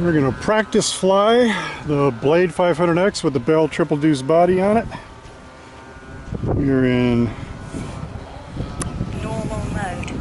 We're going to practice fly the Blade 500X with the Bell triple deuce body on it. We're in normal mode.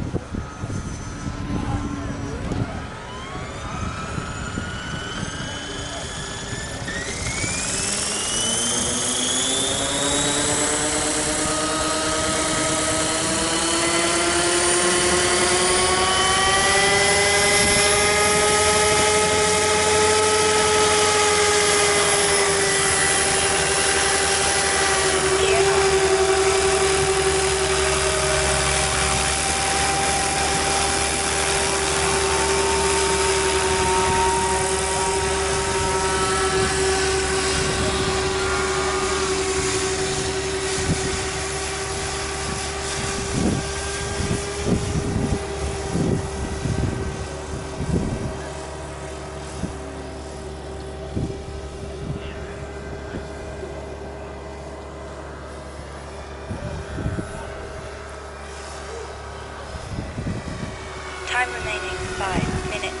Time remaining 5 minutes.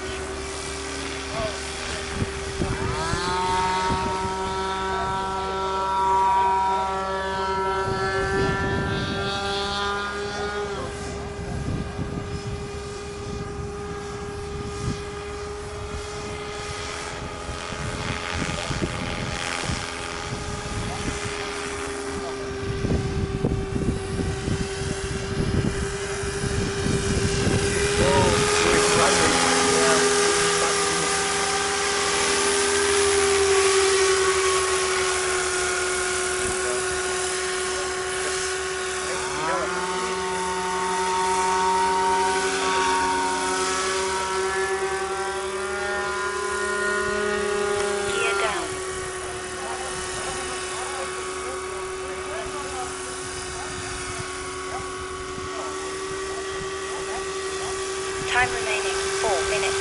Time remaining 4 minutes.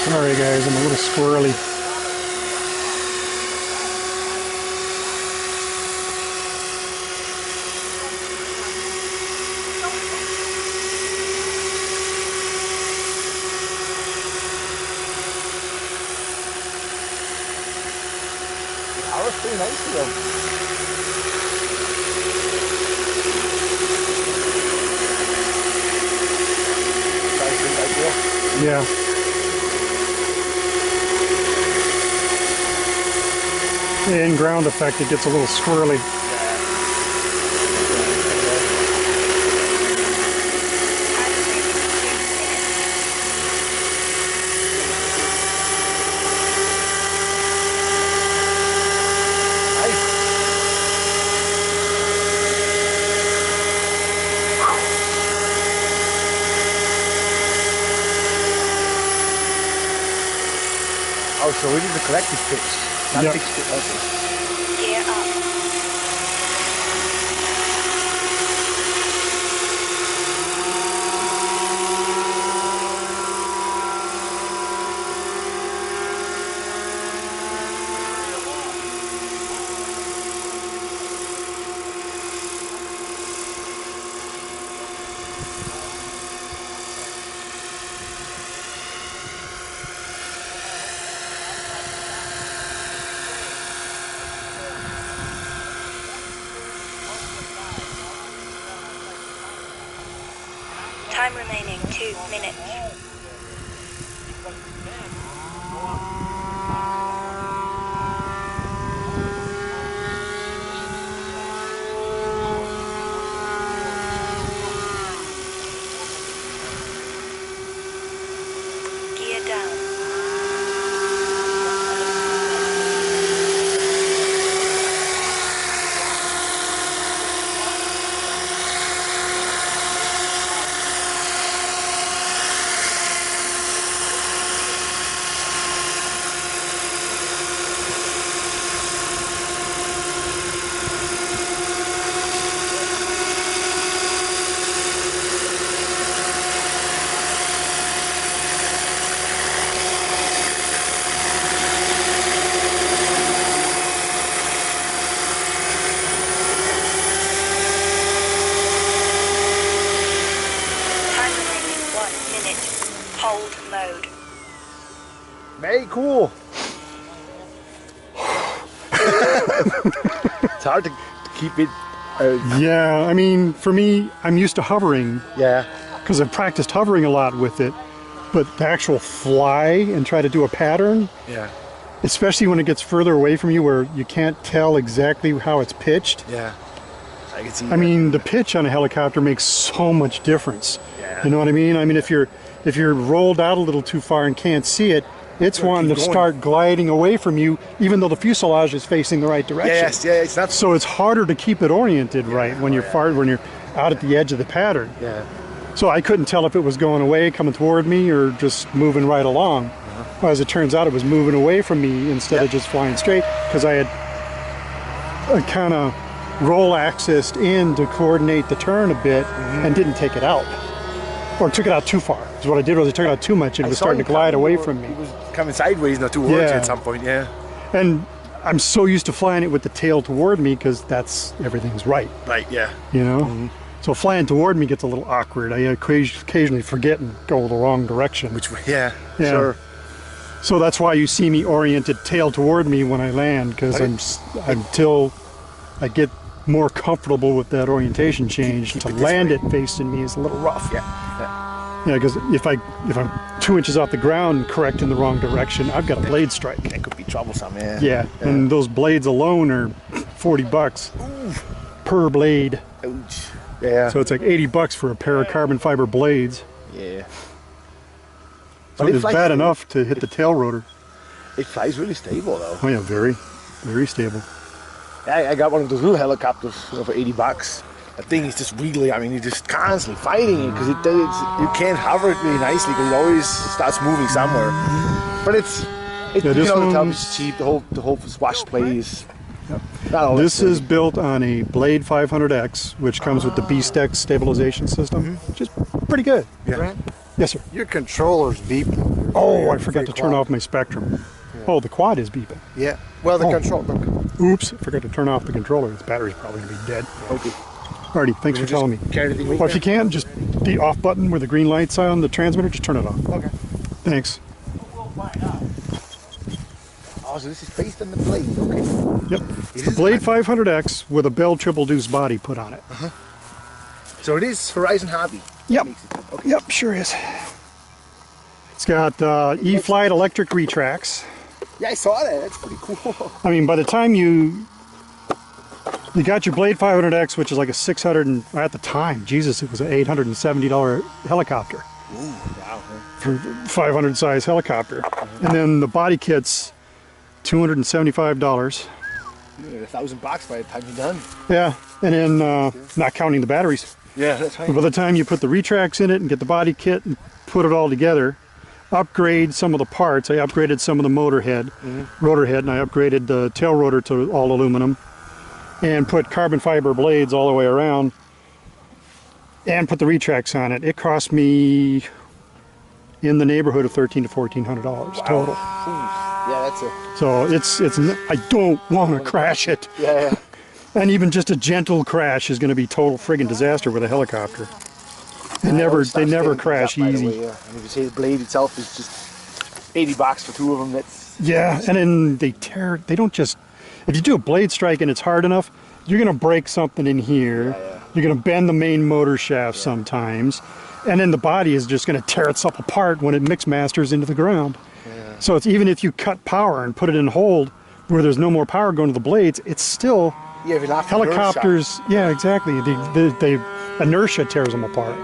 Sorry guys, I'm a little squirrely. That was pretty nice of them. Yeah. The in-ground effect, it gets a little squirrely. Oh, so we did the collective pitch. Not Yep. fixed it, okay. Gear up. Time remaining 2 minutes. Gear down. cool. It's hard to keep it. Yeah, I mean, for me, I'm used to hovering Yeah. because I've practiced hovering a lot with it. But the actual fly and try to do a pattern, Yeah. especially when it gets further away from you where you can't tell exactly how it's pitched. Yeah. I can see. I mean, the pitch on a helicopter makes so much difference. Yeah. You know what I mean? I mean, if you're rolled out a little too far and can't see it, it's You'll wanting to keep going. start gliding away from you, even though the fuselage is facing the right direction. Yes. Yeah. It's not. So it's harder to keep it oriented right when you're when you're out at the edge of the pattern. Yeah. So I couldn't tell if it was going away, coming toward me, or just moving right along. Well, as it turns out, it was moving away from me instead of just flying straight, because I had kind of roll axised in to coordinate the turn a bit and didn't take it out. Or took it out too far. So what I did was I took it out too much and it was starting to glide away from me. It was coming sideways, not towards you Yeah. at some point. Yeah. And I'm so used to flying it with the tail toward me because that's everything's right, Right. Yeah. you know? So flying toward me gets a little awkward. I occasionally forget and go the wrong direction. Which way? Yeah. Yeah. Sure. So that's why you see me oriented tail toward me when I land, because until I get more comfortable with that orientation change, to land it facing me is a little rough. Yeah. Yeah, because if I'm 2 inches off the ground correct in the wrong direction, I've got a blade strike. That could be troublesome. Yeah. Yeah, and those blades alone are $40 per blade. Ouch. Yeah. So it's like $80 for a pair of carbon fiber blades. Yeah. So But it it's flies bad really- enough to hit the tail rotor. It flies really stable though. Oh yeah, very, very stable. I got one of those little helicopters for $80. The thing is just wiggly. I mean, you're just constantly fighting it because you can't hover it really nicely because it always starts moving somewhere. But it's Yeah, this the top one's- is cheap. The whole swash plate is. Not all This that is built on a Blade 500X, which comes with the B-Stex stabilization system, which is pretty good. Yeah. Brent, Yes, sir. your controller's beeping. Oh, I forgot to turn off my Spectrum. Oh, the quad is beeping. Yeah. Well, the Oh. control. Oops, I forgot to turn off the controller. This battery's probably going to be dead. Okay. Alrighty, thanks for telling me. Carry the thing with Well, if you. you can, just the off button where the green light's on the transmitter, just turn it off. Okay. Thanks. Oh, so this is based on the blade. Okay. Yep. It's the Blade 500X with a Bell triple deuce body put on it. So it is Horizon Hobby. Yep. Okay. Yep, sure is. It's got E-Flight electric retracts. Yeah, I saw that. That's pretty cool. I mean, by the time you got your Blade 500X, which is like a 600 and at the time, Jesus, it was an $870 helicopter. Ooh, wow. For 500 size helicopter. And then the body kit's $275. $1,000 by the time you're done. Yeah, and then not counting the batteries. Yeah, that's But right. by the time you put the retracts in it and get the body kit and put it all together, upgrade some of the parts. I upgraded some of the motor head, rotor head, and I upgraded the tail rotor to all aluminum, and put carbon fiber blades all the way around, and put the retracts on it. It cost me in the neighborhood of $1,300 to $1,400 total. Yeah, that's a. So it's I don't want to crash it. Yeah. And even just a gentle crash is going to be total friggin' disaster with a helicopter. They never crash easy. And if you say the blade itself is just $80 for two of them, that's. Yeah, and then they don't just, if you do a blade strike and it's hard enough, you're going to break something in here. You're going to bend the main motor shaft sometimes. And then the body is just going to tear itself apart when it mix masters into the ground. So it's even if you cut power and put it in hold where there's no more power going to the blades, it's still Yeah, if you lock the helicopters. Yeah, exactly. The inertia tears them apart.